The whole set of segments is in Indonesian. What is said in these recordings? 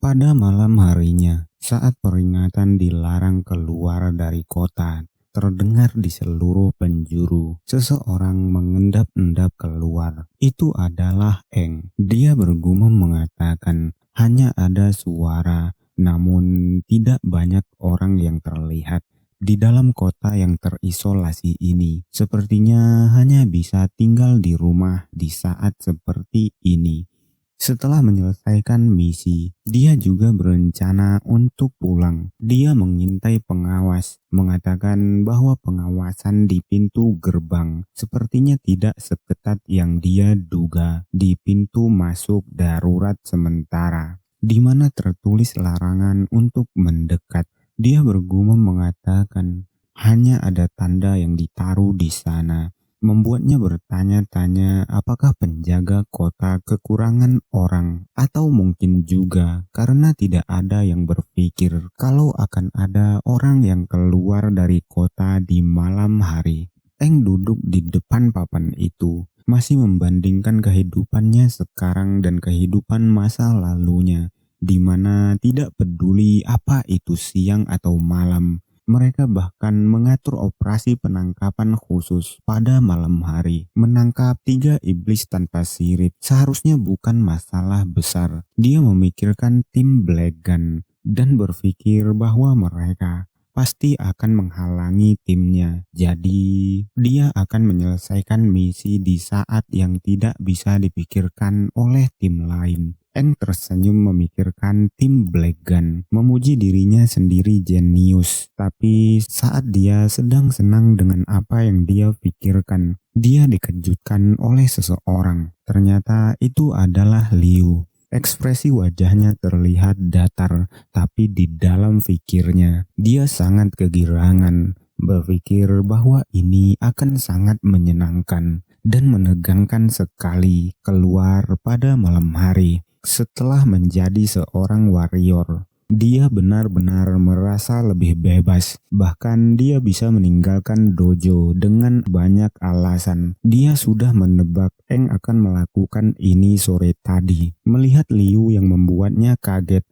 Pada malam harinya, saat peringatan dilarang keluar dari kota terdengar di seluruh penjuru, seseorang mengendap-endap keluar. Itu adalah Eng. Dia bergumam mengatakan, hanya ada suara, namun tidak banyak orang yang terlihat. Di dalam kota yang terisolasi ini, sepertinya hanya bisa tinggal di rumah di saat seperti ini. Setelah menyelesaikan misi, dia juga berencana untuk pulang. Dia mengintai pengawas, mengatakan bahwa pengawasan di pintu gerbang sepertinya tidak seketat yang dia duga di pintu masuk darurat sementara, di mana tertulis larangan untuk mendekat. Dia bergumam mengatakan, hanya ada tanda yang ditaruh di sana. Membuatnya bertanya-tanya apakah penjaga kota kekurangan orang, atau mungkin juga karena tidak ada yang berpikir kalau akan ada orang yang keluar dari kota di malam hari. Eng duduk di depan papan itu, masih membandingkan kehidupannya sekarang dan kehidupan masa lalunya, di mana tidak peduli apa itu siang atau malam. Mereka bahkan mengatur operasi penangkapan khusus pada malam hari. Menangkap 3 iblis tanpa sirip seharusnya bukan masalah besar. Dia memikirkan tim Black Gun dan berpikir bahwa mereka pasti akan menghalangi timnya. Jadi, dia akan menyelesaikan misi di saat yang tidak bisa dipikirkan oleh tim lain. Eng tersenyum memikirkan tim Black Gun, memuji dirinya sendiri jenius. Tapi saat dia sedang senang dengan apa yang dia pikirkan, dia dikejutkan oleh seseorang. Ternyata itu adalah Liu. Ekspresi wajahnya terlihat datar, tapi di dalam pikirnya, dia sangat kegirangan, berpikir bahwa ini akan sangat menyenangkan dan menegangkan sekali keluar pada malam hari. Setelah menjadi seorang warrior, dia benar-benar merasa lebih bebas. Bahkan dia bisa meninggalkan dojo dengan banyak alasan. Dia sudah menebak Eng akan melakukan ini sore tadi. Melihat Liu yang membuatnya kaget,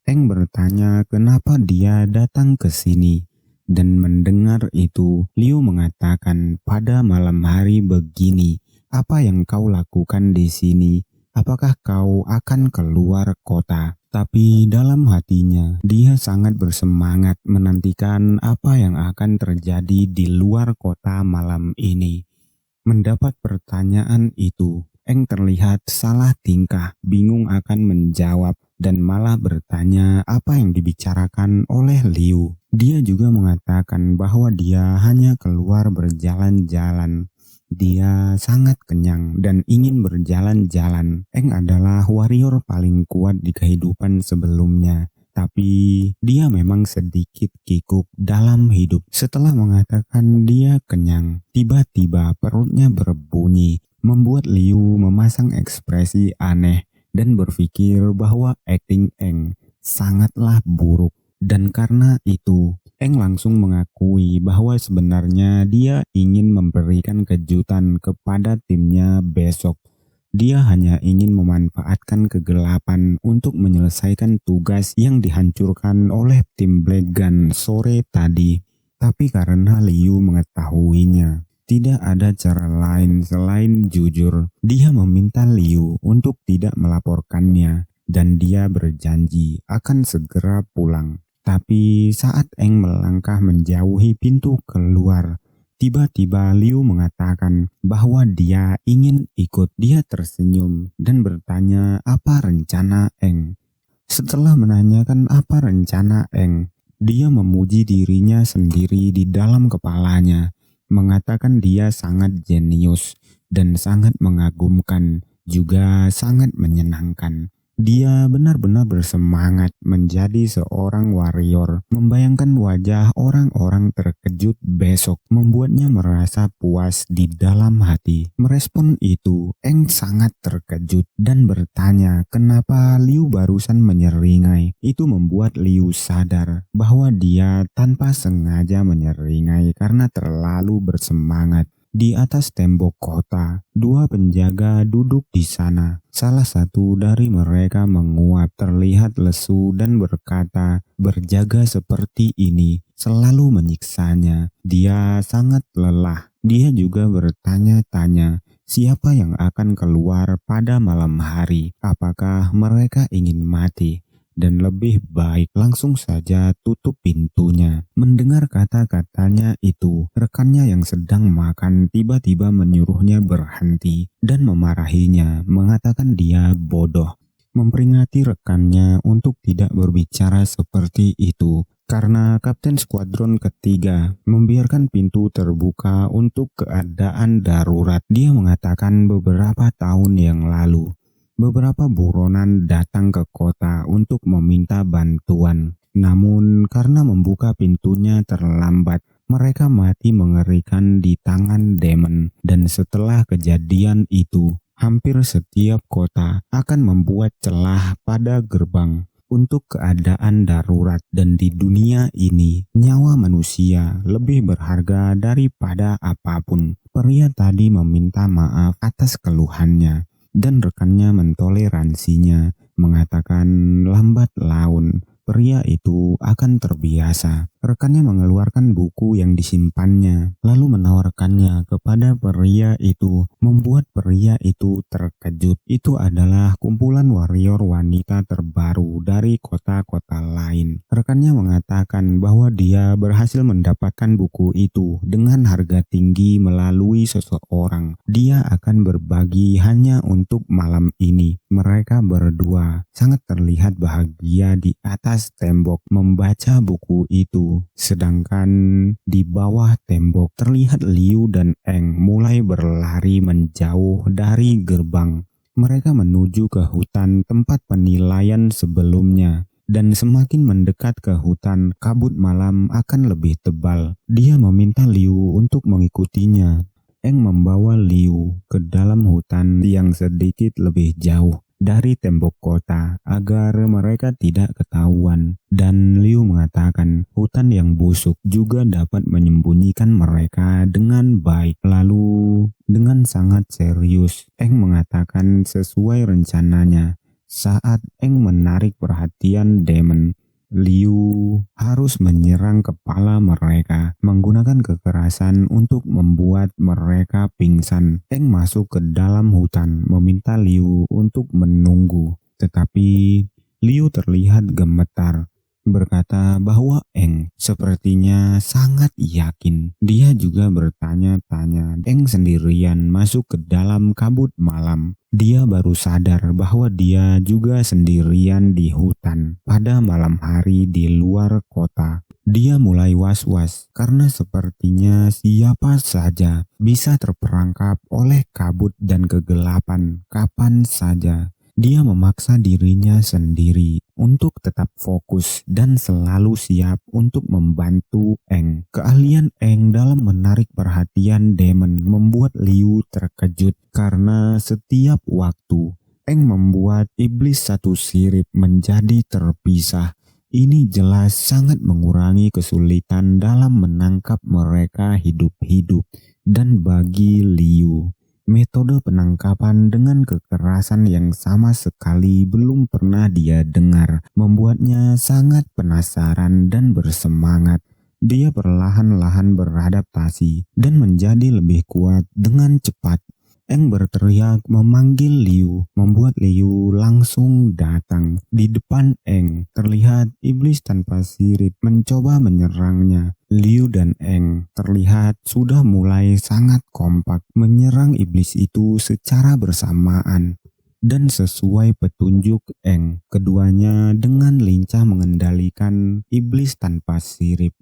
Eng bertanya kenapa dia datang ke sini. Dan mendengar itu, Liu mengatakan, pada malam hari begini, apa yang kau lakukan di sini? Apakah kau akan keluar kota? Tapi dalam hatinya, dia sangat bersemangat menantikan apa yang akan terjadi di luar kota malam ini. Mendapat pertanyaan itu, Eng terlihat salah tingkah, bingung akan menjawab, dan malah bertanya apa yang dibicarakan oleh Liu. Dia juga mengatakan bahwa dia hanya keluar berjalan-jalan. Dia sangat kenyang dan ingin berjalan-jalan. Eng adalah warrior paling kuat di kehidupan sebelumnya, tapi dia memang sedikit kikuk dalam hidup. Setelah mengatakan dia kenyang, tiba-tiba perutnya berbunyi, membuat Liu memasang ekspresi aneh dan berpikir bahwa akting Eng sangatlah buruk. Dan karena itu, Eng langsung mengakui bahwa sebenarnya dia ingin memberikan kejutan kepada timnya besok. Dia hanya ingin memanfaatkan kegelapan untuk menyelesaikan tugas yang dihancurkan oleh tim Black Gun sore tadi. Tapi karena Liu mengetahuinya, tidak ada cara lain selain jujur. Dia meminta Liu untuk tidak melaporkannya dan dia berjanji akan segera pulang. Tapi saat Eng melangkah menjauhi pintu keluar, tiba-tiba Liu mengatakan bahwa dia ingin ikut. Dia tersenyum dan bertanya apa rencana Eng. Setelah menanyakan apa rencana Eng, dia memuji dirinya sendiri di dalam kepalanya, mengatakan dia sangat jenius dan sangat mengagumkan, juga sangat menyenangkan. Dia benar-benar bersemangat menjadi seorang warrior. Membayangkan wajah orang-orang terkejut besok membuatnya merasa puas di dalam hati. Merespon itu, Eng sangat terkejut dan bertanya kenapa Liu barusan menyeringai. Itu membuat Liu sadar bahwa dia tanpa sengaja menyeringai karena terlalu bersemangat. Di atas tembok kota, dua penjaga duduk di sana. Salah satu dari mereka menguap, terlihat lesu dan berkata, "Berjaga seperti ini selalu menyiksanya. Dia sangat lelah." Dia juga bertanya-tanya, siapa yang akan keluar pada malam hari? Apakah mereka ingin mati? Dan lebih baik langsung saja tutup pintunya. Mendengar kata-katanya itu, rekannya yang sedang makan tiba-tiba menyuruhnya berhenti dan memarahinya, mengatakan dia bodoh. Memperingati rekannya untuk tidak berbicara seperti itu, karena Kapten Skuadron ketiga membiarkan pintu terbuka untuk keadaan darurat. Dia mengatakan beberapa tahun yang lalu, beberapa buronan datang ke kota untuk meminta bantuan. Namun karena membuka pintunya terlambat, mereka mati mengerikan di tangan Demon. Dan setelah kejadian itu, hampir setiap kota akan membuat celah pada gerbang untuk keadaan darurat, dan di dunia ini nyawa manusia lebih berharga daripada apapun. Pria tadi meminta maaf atas keluhannya dan rekannya mentoleransinya, mengatakan lambat laun pria itu akan terbiasa. Rekannya mengeluarkan buku yang disimpannya, lalu menawarkannya kepada pria itu, membuat pria itu terkejut. Itu adalah kumpulan warrior wanita terbaru dari kota-kota lain. Rekannya mengatakan bahwa dia berhasil mendapatkan buku itu dengan harga tinggi melalui seseorang. Dia akan berbagi hanya untuk malam ini. Mereka berdua sangat terlihat bahagia di atas tembok membaca buku itu. Sedangkan di bawah tembok terlihat Liu dan Eng mulai berlari menjauh dari gerbang. Mereka menuju ke hutan tempat penilaian sebelumnya. Dan semakin mendekat ke hutan, kabut malam akan lebih tebal. Dia meminta Liu untuk mengikutinya. Eng membawa Liu ke dalam hutan yang sedikit lebih jauh dari tembok kota agar mereka tidak ketahuan. Dan Liu mengatakan hutan yang busuk juga dapat menyembunyikan mereka dengan baik. Lalu dengan sangat serius, Eng mengatakan sesuai rencananya. Saat Eng menarik perhatian Demon, Liu harus menyerang kepala mereka menggunakan kekerasan untuk membuat mereka pingsan. Eng masuk ke dalam hutan meminta Liu untuk menunggu, tetapi Liu terlihat gemetar, berkata bahwa Eng sepertinya sangat yakin. Dia juga bertanya-tanya. Eng sendirian masuk ke dalam kabut malam. Dia baru sadar bahwa dia juga sendirian di hutan pada malam hari di luar kota. Dia mulai was-was karena sepertinya siapa saja bisa terperangkap oleh kabut dan kegelapan kapan saja. Dia memaksa dirinya sendiri untuk tetap fokus dan selalu siap untuk membantu Eng. Keahlian Eng dalam menarik perhatian Demon membuat Liu terkejut karena setiap waktu Eng membuat iblis satu sirip menjadi terpisah. Ini jelas sangat mengurangi kesulitan dalam menangkap mereka hidup-hidup. Dan bagi Liu, metode penangkapan dengan kekerasan yang sama sekali belum pernah dia dengar, membuatnya sangat penasaran dan bersemangat. Dia perlahan-lahan beradaptasi dan menjadi lebih kuat dengan cepat. Eng berteriak memanggil Liu, membuat Liu langsung datang. Di depan Eng terlihat iblis tanpa sirip mencoba menyerangnya. Liu dan Eng terlihat sudah mulai sangat kompak menyerang iblis itu secara bersamaan. Dan sesuai petunjuk Eng, keduanya dengan lincah mengendalikan iblis tanpa sirip.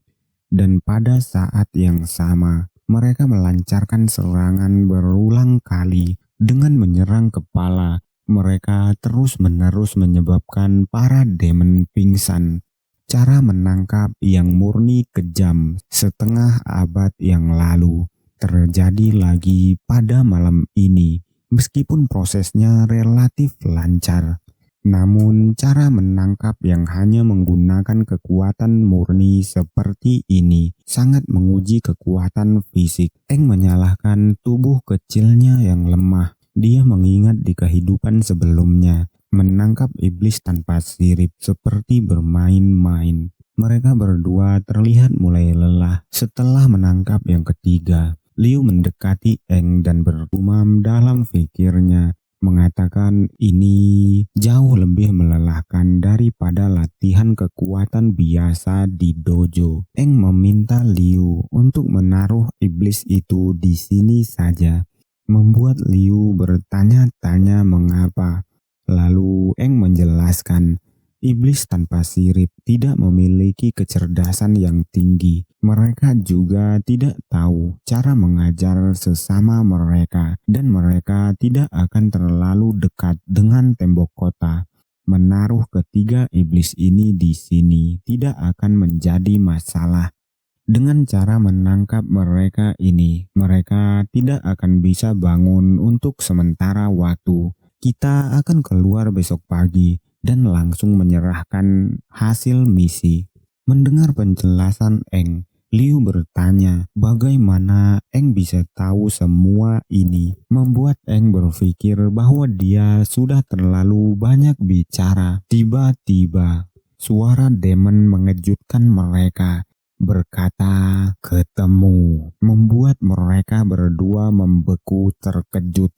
Dan pada saat yang sama, mereka melancarkan serangan berulang kali dengan menyerang kepala. Mereka terus-menerus menyebabkan para demon pingsan. Cara menangkap yang murni kejam setengah abad yang lalu terjadi lagi pada malam ini. Meskipun prosesnya relatif lancar, Namun cara menangkap yang hanya menggunakan kekuatan murni seperti ini sangat menguji kekuatan fisik. Eng menyalahkan tubuh kecilnya yang lemah. Dia mengingat di kehidupan sebelumnya, menangkap iblis tanpa sirip seperti bermain-main. Mereka berdua terlihat mulai lelah setelah menangkap yang ketiga. Liu mendekati Eng dan bergumam dalam pikirnya, mengatakan ini jauh lebih melelahkan daripada latihan kekuatan biasa di dojo. Eng meminta Liu untuk menaruh iblis itu di sini saja, membuat Liu bertanya-tanya mengapa. Lalu Eng menjelaskan, iblis tanpa sirip tidak memiliki kecerdasan yang tinggi. Mereka juga tidak tahu cara mengajar sesama mereka, dan mereka tidak akan terlalu dekat dengan tembok kota. Menaruh ketiga iblis ini di sini tidak akan menjadi masalah. Dengan cara menangkap mereka ini, mereka tidak akan bisa bangun untuk sementara waktu. Kita akan keluar besok pagi dan langsung menyerahkan hasil misi. Mendengar penjelasan Eng, Liu bertanya bagaimana Eng bisa tahu semua ini. Membuat Eng berpikir bahwa dia sudah terlalu banyak bicara. Tiba-tiba suara demon mengejutkan mereka, berkata ketemu, membuat mereka berdua membeku terkejut.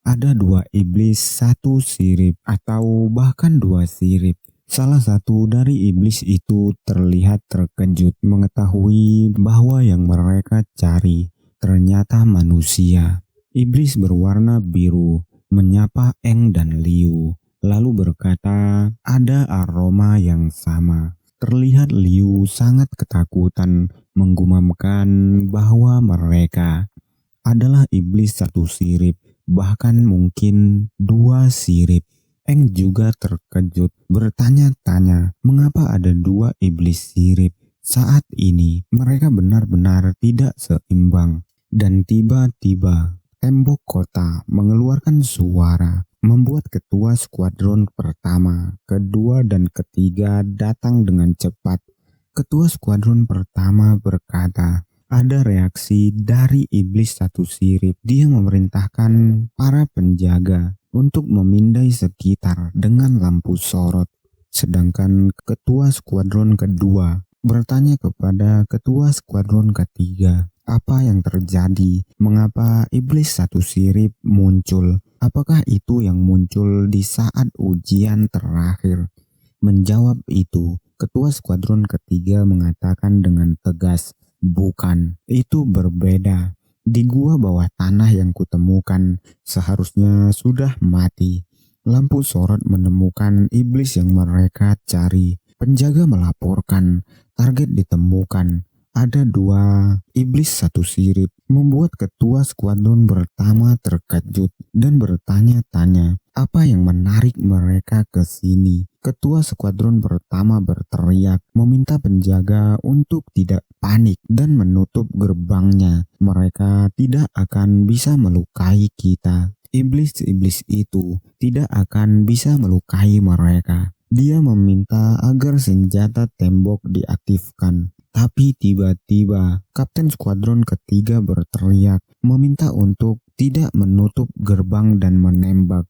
Ada dua iblis, satu sirip, atau bahkan dua sirip. Salah satu dari iblis itu terlihat terkejut mengetahui bahwa yang mereka cari ternyata manusia. Iblis berwarna biru menyapa Eng dan Liu, lalu berkata ada aroma yang sama. Terlihat Liu sangat ketakutan, menggumamkan bahwa mereka adalah iblis satu sirip, bahkan mungkin dua sirip. Eng juga terkejut, bertanya-tanya mengapa ada dua iblis sirip. Saat ini mereka benar-benar tidak seimbang. Dan tiba-tiba tembok kota mengeluarkan suara, membuat ketua skuadron pertama, kedua, dan ketiga datang dengan cepat. Ketua skuadron pertama berkata, ada reaksi dari iblis satu sirip. Dia memerintahkan para penjaga untuk memindai sekitar dengan lampu sorot. Sedangkan ketua skuadron kedua bertanya kepada ketua skuadron ketiga, apa yang terjadi? Mengapa iblis satu sirip muncul? Apakah itu yang muncul di saat ujian terakhir? Menjawab itu, ketua skuadron ketiga mengatakan dengan tegas, bukan, itu berbeda. Di gua bawah tanah yang kutemukan seharusnya sudah mati. Lampu sorot menemukan iblis yang mereka cari. Penjaga melaporkan target ditemukan. Ada dua iblis satu sirip, membuat ketua skuadron pertama terkejut dan bertanya-tanya apa yang menarik mereka ke sini. Ketua skuadron pertama berteriak, meminta penjaga untuk tidak panik dan menutup gerbangnya. Mereka tidak akan bisa melukai kita. Iblis-iblis itu tidak akan bisa melukai mereka. Dia meminta agar senjata tembok diaktifkan. Tapi tiba-tiba Kapten Skuadron ketiga berteriak, meminta untuk tidak menutup gerbang dan menembak.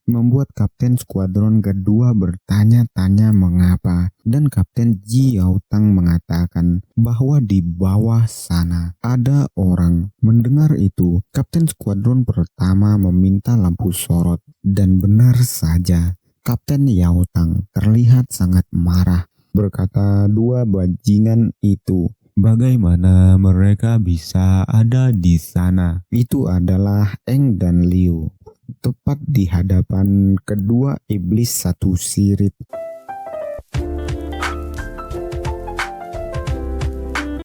Membuat Kapten Skuadron kedua bertanya-tanya mengapa, dan Kapten Ji Yautang mengatakan bahwa di bawah sana ada orang. Mendengar itu, Kapten Skuadron pertama meminta lampu sorot, dan benar saja, Kapten Yautang terlihat sangat marah, berkata dua bajingan itu, bagaimana mereka bisa ada di sana? Itu adalah Eng dan Liu. Tepat di hadapan kedua iblis satu sirip,